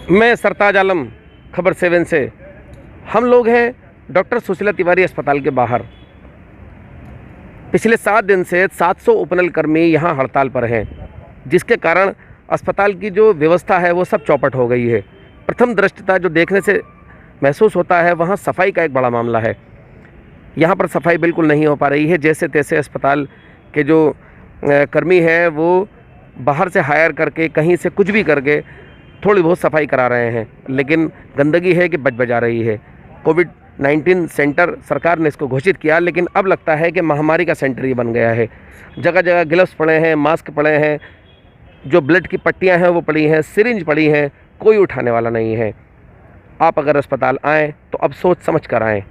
मैं सरताज आलम, खबर 7 से। हम लोग हैं डॉक्टर सुशीला तिवारी अस्पताल के बाहर। पिछले 7 दिन से 700 उपनल कर्मी यहाँ हड़ताल पर हैं, जिसके कारण अस्पताल की जो व्यवस्था है वो सब चौपट हो गई है। प्रथम दृष्टता जो देखने से महसूस होता है वहाँ सफाई का एक बड़ा मामला है। यहाँ पर सफाई बिल्कुल नहीं हो पा रही है। जैसे तैसे अस्पताल के जो कर्मी हैं वो बाहर से हायर करके कहीं से कुछ भी करके थोड़ी बहुत सफाई करा रहे हैं, लेकिन गंदगी है कि बजा रही है। कोविड-19 सेंटर सरकार ने इसको घोषित किया, लेकिन अब लगता है कि महामारी का सेंटर ही बन गया है। जगह जगह ग्लव्स पड़े हैं, मास्क पड़े हैं, जो ब्लड की पट्टियां हैं वो पड़ी हैं, सिरिंज पड़ी हैं, कोई उठाने वाला नहीं है। आप अगर अस्पताल आएँ तो अब सोच समझ कर आएँ।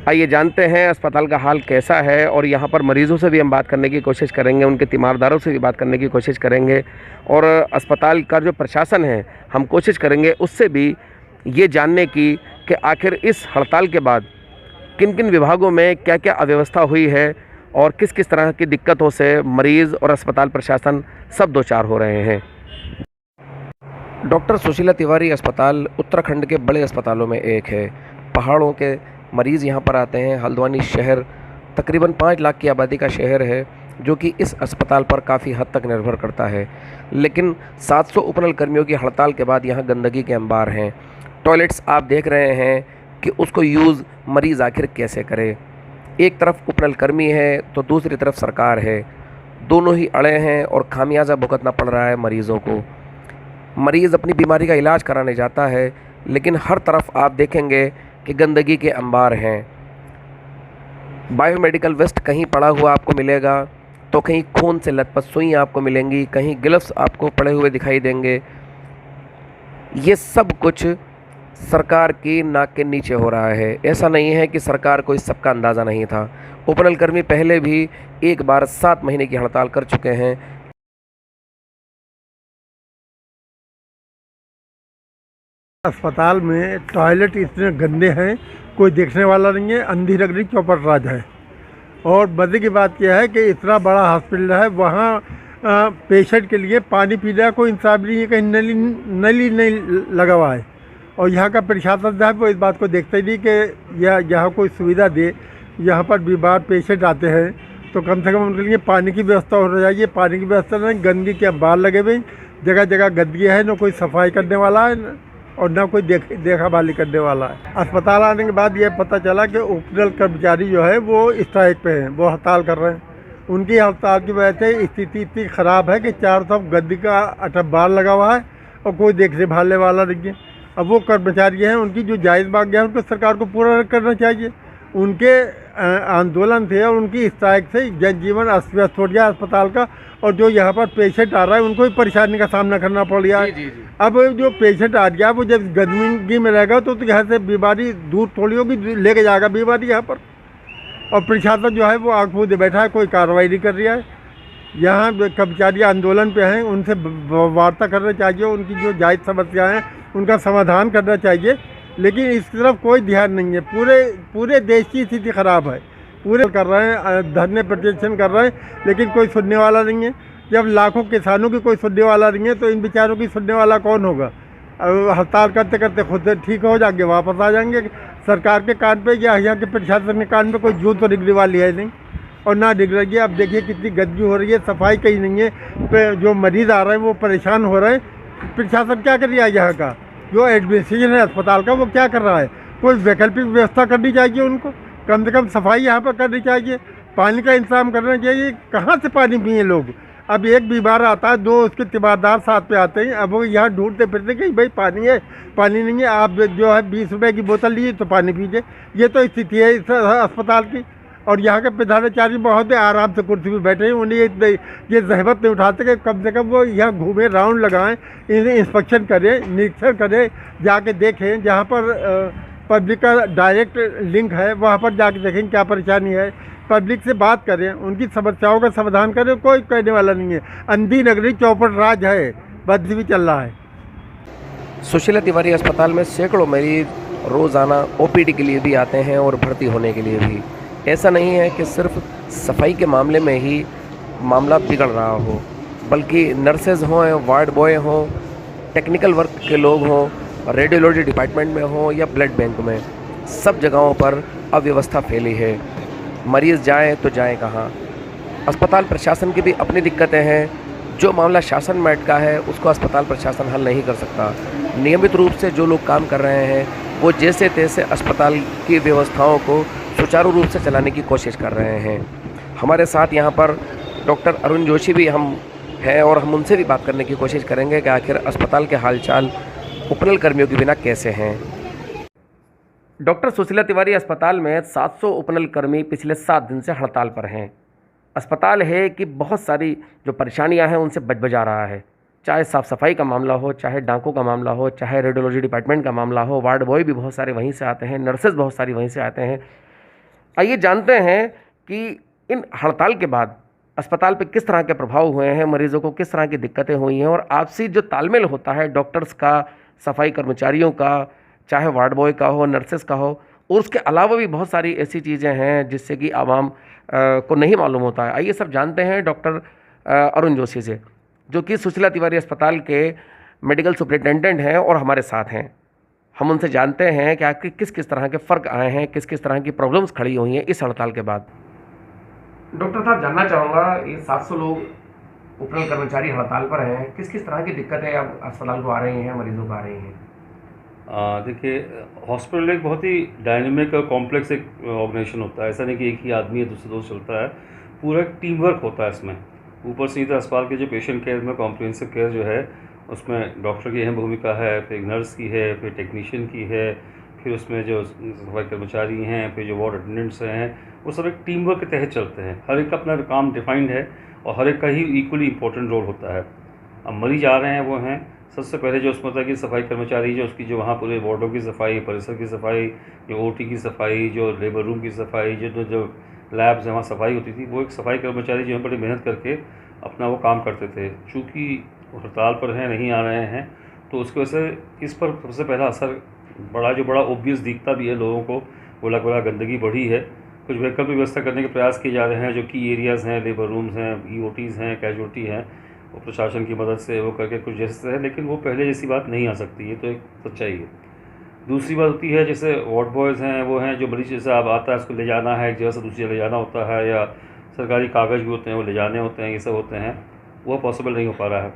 आइए जानते हैं अस्पताल का हाल कैसा है, और यहाँ पर मरीज़ों से भी हम बात करने की कोशिश करेंगे, उनके तीमारदारों से भी बात करने की कोशिश करेंगे, और अस्पताल का जो प्रशासन है हम कोशिश करेंगे उससे भी ये जानने की कि आखिर इस हड़ताल के बाद किन किन विभागों में क्या क्या अव्यवस्था हुई है और किस किस तरह की दिक्कतों से मरीज़ और अस्पताल प्रशासन सब दो चार हो रहे हैं। डॉक्टर सुशीला तिवारी अस्पताल उत्तराखंड के बड़े अस्पतालों में एक है। पहाड़ों के मरीज़ यहाँ पर आते हैं। हल्द्वानी शहर तकरीबन 5 लाख की आबादी का शहर है, जो कि इस अस्पताल पर काफ़ी हद तक निर्भर करता है। लेकिन 700 उपनल कर्मियों की हड़ताल के बाद यहाँ गंदगी के अंबार हैं। टॉयलेट्स आप देख रहे हैं कि उसको यूज़ मरीज़ आखिर कैसे करे। एक तरफ उपनल कर्मी है तो दूसरी तरफ सरकार है। दोनों ही अड़े हैं और खामियाजा भुगतना पड़ रहा है मरीज़ों को। मरीज़ अपनी बीमारी का इलाज कराने जाता है, लेकिन हर तरफ आप देखेंगे कि गंदगी के अंबार हैं। बायोमेडिकल वेस्ट कहीं पड़ा हुआ आपको मिलेगा, तो कहीं खून से लथपथ सुइयां आपको मिलेंगी, कहीं ग्लव्स आपको पड़े हुए दिखाई देंगे। ये सब कुछ सरकार की नाक के नीचे हो रहा है। ऐसा नहीं है कि सरकार को इस सब का अंदाज़ा नहीं था। उपनल कर्मी पहले भी एक बार 7 महीने की हड़ताल कर चुके हैं। अस्पताल में टॉयलेट इतने गंदे हैं, कोई देखने वाला नहीं है। अंधी नगरी चौपट राज है। और मजे की बात यह है कि इतना बड़ा हॉस्पिटल है, वहाँ पेशेंट के लिए पानी पीने का कोई इंतजाम नहीं है, कहीं नली नहीं लगा हुआ है। और यहाँ का प्रशासन जो है वो इस बात को देखता ही नहीं कि यहाँ कोई सुविधा दे। यहाँ पर बीमार पेशेंट आते हैं तो कम से कम उनके लिए पानी की व्यवस्था होनी चाहिए। पानी की व्यवस्था नहीं, गंदगी के अंबार लगे हुए, जगह जगह गंदगी है, न कोई सफाई करने वाला है और ना कोई देखा भाली करने वाला है। अस्पताल आने के बाद यह पता चला कि उपनल कर्मचारी जो है वो स्ट्राइक पे हैं, वो हड़ताल कर रहे हैं। उनकी हड़ताल की वजह से स्थिति इतनी ख़राब है कि चारों तरफ गंदगी का अटब्बार लगा हुआ है और कोई देखने भालने वाला नहीं है। अब वो कर्मचारी हैं, उनकी जो जायज़ मांग है उनको सरकार को पूरा करना चाहिए। उनके आंदोलन थे और उनकी स्ट्राइक से जनजीवन अस्त व्यस्त हो गया अस्पताल का, और जो यहाँ पर पेशेंट आ रहा है उनको भी परेशानी का सामना करना पड़ रहा है। अब जो पेशेंट आ गया वो जब गंदगी में रहेगा तो यहाँ से बीमारी दूर थोड़ी होगी, लेके जाएगा बीमारी यहाँ पर। और प्रशासन जो है वो आँख मूंदे बैठा है, कोई कार्रवाई नहीं कर रहा है। यहाँ कर्मचारी आंदोलन पे हैं, उनसे वार्ता करना चाहिए, उनकी जो जायज़ समस्याएँ हैं उनका समाधान करना चाहिए, लेकिन इस तरफ कोई ध्यान नहीं है। पूरे देश की स्थिति ख़राब है। पूरे कर रहे हैं, धरने प्रदर्शन कर रहे हैं, लेकिन कोई सुनने वाला नहीं है। जब लाखों किसानों की कोई सुनने वाला नहीं है तो इन बेचारों की सुनने वाला कौन होगा। हड़ताल करते करते खुद से ठीक हो जाएंगे, वापस आ जाएंगे। सरकार के कान पे या यहाँ के प्रशासन के कान पे कोई जून तो निकलने वाली है नहीं, और ना निकल रही है। अब देखिए कितनी गंदगी हो रही है, सफाई कहीं नहीं है। जो मरीज़ आ रहे हैं वो परेशान हो रहे हैं। प्रशासन क्या कर रहा है, यहाँ का जो एडमिनिस्ट्रेशन है अस्पताल का वो क्या कर रहा है। कोई वैकल्पिक व्यवस्था करनी चाहिए उनको, कम से कम सफाई यहाँ पर करनी चाहिए, पानी का इंतजाम करना चाहिए। कहाँ से पानी पिए लोग। अब एक बीमार आता है, 2 उसके तीमारदार साथ पे आते हैं, अब वो यहाँ ढूंढते फिरते कि भाई पानी है, पानी नहीं है। आप जो है 20 रुपये की बोतल लीजिए तो पानी पीजिए। ये तो स्थिति है इस अस्पताल की। और यहाँ के प्रधानाचार्य बहुत आराम से कुर्सी पर बैठे हैं, उन्हें ये जहमत नहीं उठाते कि कम से कम वो यहाँ घूमें, राउंड लगाएं, इन्हें इंस्पेक्शन करें, निरीक्षण करें, जाके देखें। जहाँ पर पब्लिक का डायरेक्ट लिंक है वहाँ पर जाके देखें क्या परेशानी है, पब्लिक से बात करें, उनकी समस्याओं का समाधान करें। कोई कहने वाला नहीं है। अंधी नगरी चौपट राज है, बदली भी चल रहा है। सुशीला तिवारी अस्पताल में सैकड़ों मरीज रोज़ाना ओपीडी के लिए भी आते हैं और भर्ती होने के लिए भी। ऐसा नहीं है कि सिर्फ सफाई के मामले में ही मामला बिगड़ रहा हो, बल्कि नर्सेज हों, वार्ड बॉय हों, टेक्निकल वर्क के लोग हों, रेडियोलॉजी डिपार्टमेंट में हों या ब्लड बैंक में, सब जगहों पर अव्यवस्था फैली है। मरीज़ जाएं तो जाएं कहाँ। अस्पताल प्रशासन की भी अपनी दिक्कतें हैं। जो मामला शासन में अटका है उसको अस्पताल प्रशासन हल नहीं कर सकता। नियमित रूप से जो लोग काम कर रहे हैं वो जैसे तैसे अस्पताल की व्यवस्थाओं को सुचारू रूप से चलाने की कोशिश कर रहे हैं। हमारे साथ यहाँ पर डॉक्टर अरुण जोशी भी हम हैं और हम उनसे भी बात करने की कोशिश करेंगे कि आखिर अस्पताल के हालचाल उपनल कर्मियों के बिना कैसे हैं। डॉक्टर सुशीला तिवारी अस्पताल में 700 उपनल कर्मी पिछले 7 दिन से हड़ताल पर हैं। अस्पताल है कि बहुत सारी जो परेशानियां हैं उनसे बजबजा रहा है, चाहे साफ़ सफाई का मामला हो, चाहे डाकों का मामला हो, चाहे रेडियोलॉजी डिपार्टमेंट का मामला हो। वार्ड बॉय भी बहुत सारे वहीं से आते हैं, नर्सेज बहुत सारी वहीं से आते हैं। आइए जानते हैं कि इन हड़ताल के बाद अस्पताल पे किस तरह के प्रभाव हुए हैं, मरीजों को किस तरह की दिक्कतें हुई हैं और आपसी जो तालमेल होता है डॉक्टर्स का, सफाई कर्मचारियों का, चाहे वार्ड बॉय का हो, नर्सेस का हो, और उसके अलावा भी बहुत सारी ऐसी चीज़ें हैं जिससे कि आवाम को नहीं मालूम होता है। आइए सब जानते हैं डॉक्टर अरुण जोशी से, जो कि सुशीला तिवारी अस्पताल के मेडिकल सुपरिटेंडेंट हैं और हमारे साथ हैं। हम उनसे जानते हैं कि आखिर किस किस तरह के फ़र्क आए हैं, किस किस तरह की प्रॉब्लम्स खड़ी हुई हैं इस हड़ताल के बाद। डॉक्टर साहब, जानना चाहूँगा, ये 700 लोग उपनल कर्मचारी हड़ताल पर हैं, किस किस तरह की दिक्कतें अब अस्पताल को आ रही हैं, मरीजों को आ रही हैं? देखिए, हॉस्पिटल एक बहुत ही डायनेमिक और कॉम्प्लेक्स एक ऑर्गेनाइजेशन होता है। ऐसा नहीं कि एक ही आदमी है दूसरे दोस्त चलता है, पूरा एक टीम वर्क होता है इसमें। ऊपर सीधा अस्पताल के जो पेशेंट केयर में कॉम्प्रिहेंसिव केयर जो है उसमें डॉक्टर की अहम भूमिका है, फिर नर्स की है, फिर टेक्नीशियन की है, फिर उसमें जो सफाई कर्मचारी हैं, फिर जो वार्ड अटेंडेंट्स हैं, वो सब एक टीम वर्क के तहत चलते हैं। हर एक का अपना काम डिफाइंड है और हर एक का ही इक्वली इंपॉर्टेंट रोल होता है। अब मरीज आ रहे हैं वो हैं सबसे पहले जो उसमें होता है कि सफाई कर्मचारी जो उसकी जो वहाँ पूरे वार्डों की सफाई, परिसर की सफाई, जो ओटी की सफाई, जो लेबर रूम की सफाई, जो लैब्स वहाँ सफाई होती थी, वो एक सफाई कर्मचारी जो है बड़ी मेहनत करके अपना वो काम करते थे। चूँकि हड़ताल पर हैं, नहीं आ रहे हैं, तो उसकी वजह से इस पर सबसे पहला असर बड़ा ओब्वियस दिखता भी है लोगों को। बोला गंदगी बढ़ी है। कुछ वैकल्पिक व्यवस्था करने के प्रयास किए जा रहे हैं, जो की एरियाज़ हैं, लेबर रूम्स हैं, ईओटीज़ हैं, कैजुअल्टी हैं, वो प्रशासन की मदद से वो करके कुछ जैसे है, लेकिन वो पहले जैसी बात नहीं आ सकती। ये तो एक सच्चाई है। दूसरी बात होती है जैसे वार्ड बॉयज़ हैं, वो हैं जो मरीज जैसे अब आता है उसको ले जाना है, एक जगह से दूसरी जगह ले जाना होता है, या सरकारी कागज़ भी होते हैं वो ले जाने होते हैं, ये सब होते हैं, वो पॉसिबल नहीं हो पा रहा है।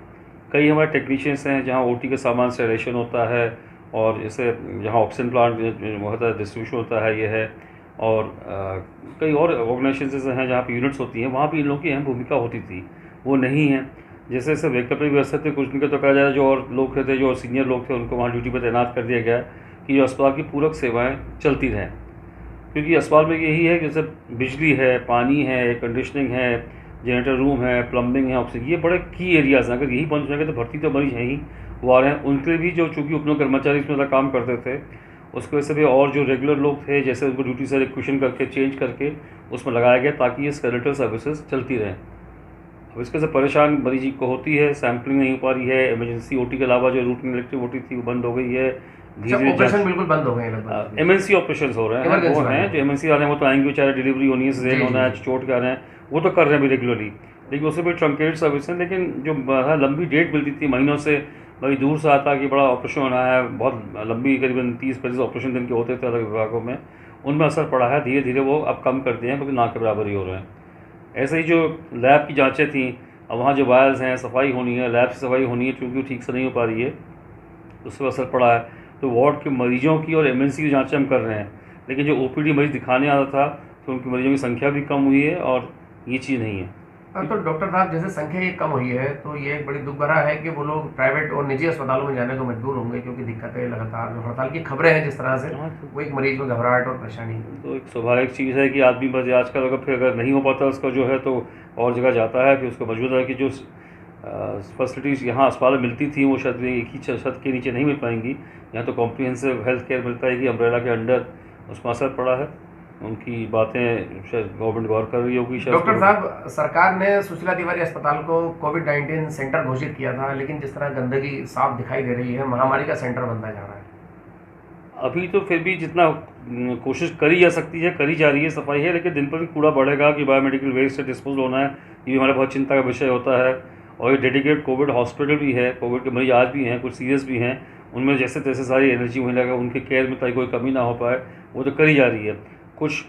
कई हमारे टेक्नीशियंस हैं जहाँ ओटी के सामान से रेशन होता है, और जैसे जहाँ ऑक्सीजन प्लांट होता है, डिस्ट्रीब्यूशन होता है, ये है। और कई और ऑर्गेनाइजेशन हैं जहाँ पे यूनिट्स होती हैं, वहाँ भी इन लोगों की अहम भूमिका होती थी, वो नहीं है। जैसे जैसे वैकल्पिक व्यवस्था थे, कुछ दिन के तो कहा जा रहा है जो और लोग थे, जो सीनियर लोग थे, उनको वहाँ ड्यूटी पर तैनात कर दिया गया कि जो अस्पताल की पूरक सेवाएँ चलती रहें। क्योंकि अस्पताल में यही है कि जैसे बिजली है, पानी है, एयर कंडीशनिंग है, जनरेटर रूम है, प्लम्बिंग है, ऑक्सीजन, ये बड़े की एरियाज़ हैं। अगर यही बंद हो जाएंगे तो भर्ती तो मरीज हैं ही, वो आ रहे हैं। उनके लिए भी जो चूँकि उपनल कर्मचारी इसमें काम करते थे, उसकी वजह से भी और जो रेगुलर लोग थे, जैसे उनको ड्यूटी से रिक्वेशन करके चेंज करके उसमें लगाया गया ताकि ये स्केलेटल सर्विसेज चलती रहें। अब इसके से परेशान मरीज को होती है, सैम्पलिंग नहीं हो पा रही है, इमरजेंसी ओटी के अलावा जो रूटीन इलेक्टिव ओटी थी वो बंद हो गई है, धीरे ऑपरेशन बिल्कुल बंद हो गए हैं। एमएनसी ऑपरेशन हो रहे हैं, वो हैं जो एमएनसी आ रहे हैं, वो तो आएंगे, बेचारे डिलीवरी होनी है, सीजन होना है, चोट के आ रहे हैं, वो तो कर रहे हैं भी रेगुलरली, लेकिन उससे भी ट्रंकेटेड सर्विस है। लेकिन जो लंबी डेट मिलती थी महीनों से, भाई दूर से आता कि बड़ा ऑपरेशन होना है, बहुत लंबी करीबन 30-35 ऑपरेशन दिन के होते थे अलग विभागों में, उनमें असर पड़ा है। धीरे धीरे वो अब कम कर दिए हैं, क्योंकि ना के बराबर ही हो रहे हैं। ऐसे ही जो लैब की जाँचें थी, अब वहाँ जो वायल्स हैं, सफाई होनी है, लैब की सफाई होनी है, चूँकि ठीक से नहीं हो पा रही है, उससे असर पड़ा है। तो वार्ड के मरीजों की और एमएनसी की जाँचें हम कर रहे हैं, लेकिन जो ओपीडी मरीज दिखाने आता था तो उनकी मरीजों की संख्या भी कम हुई है, और ये चीज़ नहीं है। तो डॉक्टर साहब, जैसे संख्या ये कम हुई है तो ये एक बड़ी दुख भरा है कि वो लोग प्राइवेट और निजी अस्पतालों में जाने को मजबूर होंगे, क्योंकि दिक्कतें लगातार जो हड़ताल की खबरें हैं जिस तरह से, वो एक मरीज में घबराहट और परेशानी। तो एक स्वाभाविक चीज़ है कि आदमी बस आजकल अगर नहीं हो पाता उसका जो है तो और जगह जाता है, फिर उसको मजबूत है कि जो फैसिलिटीज़ यहाँ अस्पताल में मिलती थी वो शायद एक ही छत के नीचे नहीं मिल पाएंगी। यहाँ तो कॉम्प्रिहेंसिव हेल्थ केयर मिलता है कि अम्ब्रेला के अंडर, उसमें असर पड़ा है। उनकी बातें शायद गवर्नमेंट गौर कर रही होगी। डॉक्टर साहब, सरकार ने सुशीला तिवारी अस्पताल को कोविड-19 सेंटर घोषित किया था, लेकिन जिस तरह गंदगी साफ दिखाई दे रही है, महामारी का सेंटर बनता जा रहा है। अभी तो फिर भी जितना कोशिश करी जा सकती है करी जा रही है, सफाई है, लेकिन दिन पर भी कूड़ा बढ़ेगा कि बायोमेडिकल वेस्ट से डिस्पोज होना है, ये भी हमारा बहुत चिंता का विषय होता है। और ये डेडिकेटेड कोविड हॉस्पिटल भी है, कोविड के मरीज आज भी हैं, कुछ सीरियस भी हैं, उनमें जैसे तैसे सारी एनर्जी होने लगा, उनके केयर में ताकि कोई कमी ना हो पाए वो तो करी जा रही है। कुछ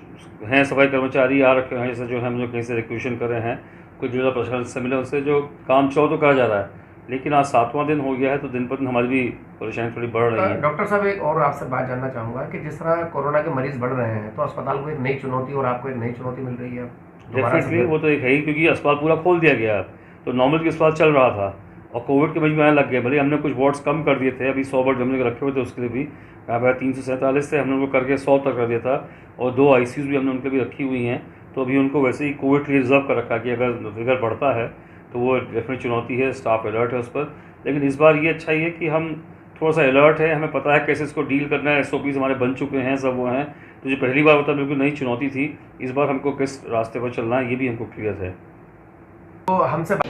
हैं सफाई कर्मचारी आ रखे हैं, जैसे जो हम जो कहीं से रिक्वेशन कर रहे हैं, कुछ जिला प्रशासन से मिले, उससे जो काम चलाओ तो करा जा रहा है, लेकिन आज 7वां दिन हो गया है तो दिन पर दिन हमारी भी परेशानी थोड़ी बढ़ रही है। डॉक्टर साहब, एक और आपसे बात जानना चाहूँगा कि जिस तरह कोरोना के मरीज बढ़ रहे हैं तो अस्पताल को एक नई चुनौती और आपको एक नई चुनौती मिल रही है। डेफिनेटली वो तो एक है ही, क्योंकि अस्पताल पूरा खोल दिया गया है, तो नॉर्मल की अस्पताल चल रहा था और कोविड के मरीज में आने लग गए। भले हमने कुछ वार्ड्स कम कर दिए थे, अभी 100 बेड हमने रखे हुए थे, उसके लिए भी यहाँ पर 347 से हमने उनको करके 100 तक कर दिया था, और 2 ICUs भी हमने उनके भी रखी हुई हैं। तो अभी उनको वैसे ही कोविड के लिए रिजर्व कर रखा कि अगर फिगर बढ़ता है तो वो डेफिनेट चुनौती है, स्टाफ अलर्ट है उस पर। लेकिन इस बार ये अच्छा ही है कि हम थोड़ा सा अलर्ट है, हमें पता है कैसे इसको डील करना है, SOPs हमारे बन चुके हैं, सब वो हैं। तो जो पहली बार होता है बिल्कुल नई चुनौती थी, इस बार हमको किस रास्ते पर चलना है ये भी हमको क्लियर है। तो हमसे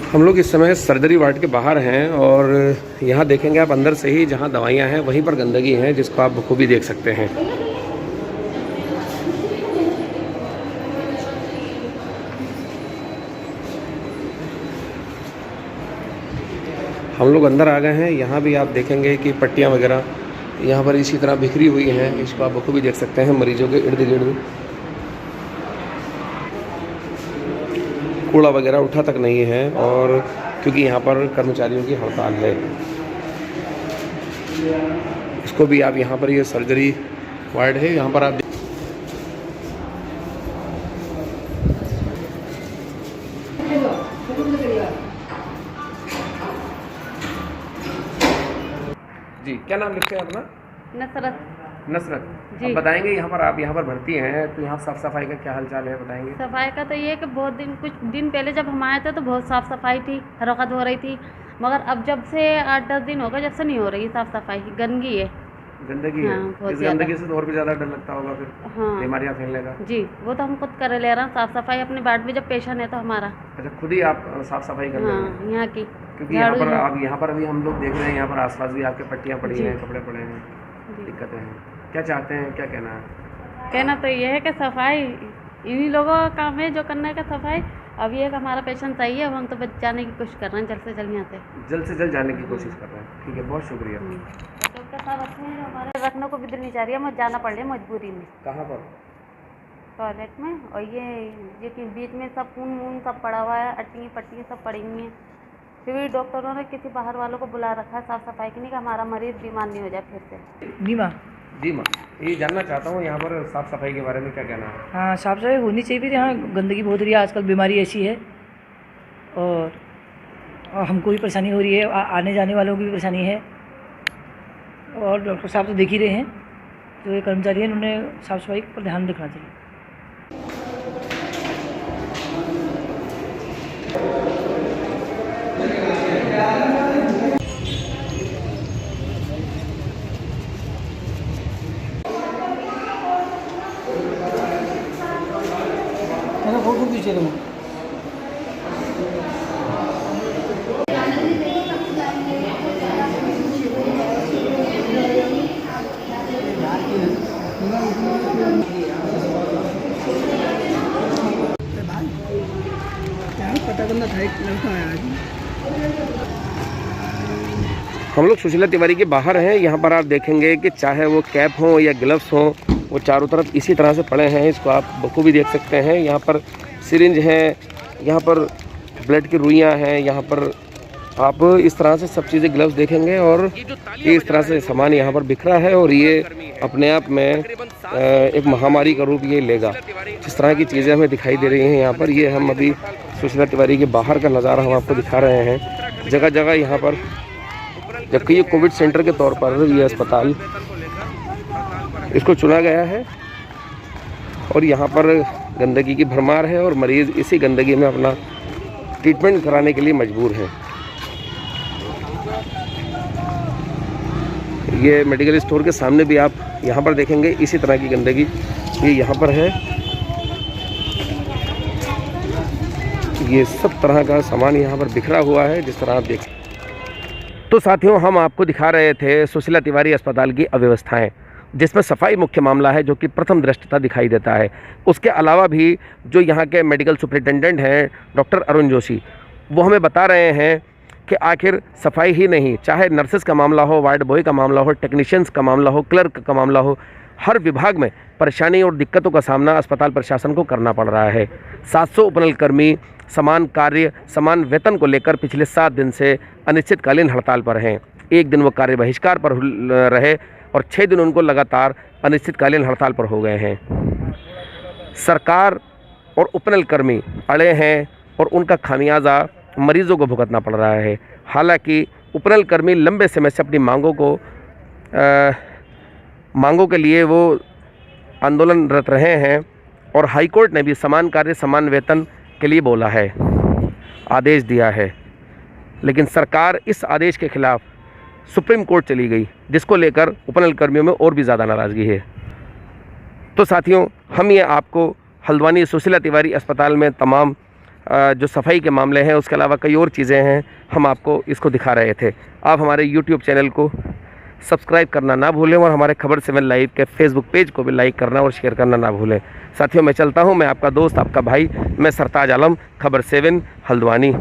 हम लोग इस समय सर्जरी वार्ड के बाहर हैं और यहाँ देखेंगे आप अंदर से ही जहाँ दवाइयाँ हैं वहीं पर गंदगी है, जिसको आप बखूबी देख सकते हैं। हम लोग अंदर आ गए हैं, यहाँ भी आप देखेंगे कि पट्टियाँ वगैरह यहाँ पर इसी तरह बिखरी हुई हैं, इसको आप बखूबी देख सकते हैं। मरीजों के इर्द गिर्द कूड़ा वगैरह उठा तक नहीं है, और क्योंकि यहाँ पर कर्मचारियों की हड़ताल है। इसको भी आप यहाँ पर ये सर्जरी वार्ड है, यहाँ पर आप जी, क्या नाम लिखते हैं अपना? नसरत नसरत जी। अब बताएंगे यहाँ पर आप यहाँ पर भर्ती हैं तो यहाँ साफ़ सफाई का क्या हालचाल है, बताएंगे? सफाई का तो ये है कि कुछ दिन पहले जब हम आए थे तो बहुत साफ़ सफाई थी, हरकत हो रही थी, मगर अब जब से 8-10 दिन हो गए जब से नहीं हो रही साफ़ सफाई, गंदगी है। गंदगी है, बहुत इस ज़्यादा। गंदगी से तो और भी ज़्यादा डर लगता होगा फिर हाँ बीमारियाँ फैलने का। जी, वो तो हम खुद कर ले रहे हैं साफ़ सफाई अपने वार्ड में, जब पेशेंट है तो हमारा। अच्छा, खुद ही आप साफ़ सफाई कर रहे हैं? हाँ, यहाँ की क्योंकि यहाँ पर झाड़ू- आप यहाँ पर अभी हम लोग देख रहे हैं, यहाँ पर आसपास भी आपके पट्टियाँ पड़ी जी। हैं, कपड़े पड़े हैं, जी। दिक्कतें हैं। क्या चाहते हैं, क्या कहना है? कहना तो ये है कि सफाई इन्हीं लोगों का काम है जो करना है का सफाई। अब ये कि हमारा पेशेंट सही है, हम तो बच जाने की कोशिश कर रहे हैं, जल्द से जल्द यहाँ जल्द से जल्द जाने की कोशिश कर रहे हैं। ठीक है, बहुत शुक्रिया। से। उनका साथ रखते हैं, हमारे रखने को भी दिल नहीं चाह रही है, मुझे जाना पड़ रहा है मजबूरी में कहाँ पर? टॉयलेट में। और ये कि बीच में सब खून वून सब पड़ा हुआ है, अट्टी पट्टी सब पड़ी हुई हैं। फिर भी डॉक्टरों ने किसी बाहर वालों को बुला रखा है साफ़ सफाई के लिए कि हमारा मरीज़ बीमार नहीं हो जाए फिर से। नीमा जी माँ, ये जानना चाहता हूँ यहाँ पर साफ़ सफाई के बारे में क्या कहना है? हाँ, साफ सफाई होनी चाहिए। फिर यहाँ गंदगी बहुत हो रही है, आजकल बीमारी ऐसी है और हमको भी परेशानी हो रही है, आने जाने वालों की भी परेशानी है। और डॉक्टर साहब तो देख ही रहे हैं, जो ये कर्मचारी हैं उन्होंने साफ़ सफाई पर ध्यान रखना चाहिए। फोटो खींचे तुम। पता करना था, एक लड़का आया है। हम लोग सुशीला तिवारी के बाहर हैं। यहाँ पर आप देखेंगे कि चाहे वो कैप हो या ग्लव्स हो, वो चारों तरफ इसी तरह से पड़े हैं। इसको आप बखूबी देख सकते हैं। यहाँ पर सिरिंज है, यहाँ पर ब्लड की रुइयाँ हैं, यहाँ पर आप इस तरह से सब चीज़ें ग्लव्स देखेंगे और ये इस तरह से सामान यहाँ पर बिखरा है और ये अपने आप में एक महामारी का रूप ये लेगा। जिस तरह की चीज़ें हमें दिखाई दे रही हैं यहाँ पर, ये हम अभी सुशीला तिवारी के बाहर का नज़ारा हम आपको दिखा रहे हैं। जगह जगह यहाँ पर, जबकि ये कोविड सेंटर के तौर पर ये अस्पताल इसको चुना गया है और यहाँ पर गंदगी की भरमार है और मरीज़ इसी गंदगी में अपना ट्रीटमेंट कराने के लिए मजबूर हैं। ये मेडिकल स्टोर के सामने भी आप यहाँ पर देखेंगे इसी तरह की गंदगी ये यहाँ पर है। ये सब तरह का सामान यहाँ पर बिखरा हुआ है, जिस तरह आप देख। तो साथियों, हम आपको दिखा रहे थे सुशीला तिवारी अस्पताल की अव्यवस्थाएं। जिसमें सफाई मुख्य मामला है जो कि प्रथम दृष्टता दिखाई देता है। उसके अलावा भी जो यहाँ के मेडिकल सुपरिटेंडेंट हैं डॉक्टर अरुण जोशी, वो हमें बता रहे हैं कि आखिर सफाई ही नहीं, चाहे नर्सेस का मामला हो, वार्ड बॉय का मामला हो, टेक्नीशियंस का मामला हो, क्लर्क का मामला हो, हर विभाग में परेशानी और दिक्कतों का सामना अस्पताल प्रशासन को करना पड़ रहा है। 700 उपनल कर्मी समान कार्य समान वेतन को लेकर पिछले 7 दिन से अनिश्चितकालीन हड़ताल पर हैं। एक दिन वो कार्य बहिष्कार पर रहे और 6 दिन उनको लगातार अनिश्चितकालीन हड़ताल पर हो गए हैं। सरकार और उपनल कर्मी अड़े हैं और उनका खामियाजा मरीजों को भुगतना पड़ रहा है। हालांकि उपनल कर्मी लंबे समय से अपनी मांगों के लिए वो आंदोलनरत रहे हैं और हाईकोर्ट ने भी समान कार्य समान वेतन के लिए बोला है, आदेश दिया है। लेकिन सरकार इस आदेश के खिलाफ सुप्रीम कोर्ट चली गई, जिसको लेकर उपनल कर्मियों में और भी ज़्यादा नाराज़गी है। तो साथियों, हम ये आपको हल्द्वानी सुशीला तिवारी अस्पताल में तमाम जो सफाई के मामले हैं, उसके अलावा कई और चीज़ें हैं, हम आपको इसको दिखा रहे थे। आप हमारे यूट्यूब चैनल को सब्सक्राइब करना ना भूलें और हमारे खबर 7 लाइव के फेसबुक पेज को भी लाइक करना और शेयर करना ना भूलें। साथियों, मैं चलता हूं, मैं आपका दोस्त, आपका भाई, मैं सरताज आलम, खबर 7 हल्द्वानी।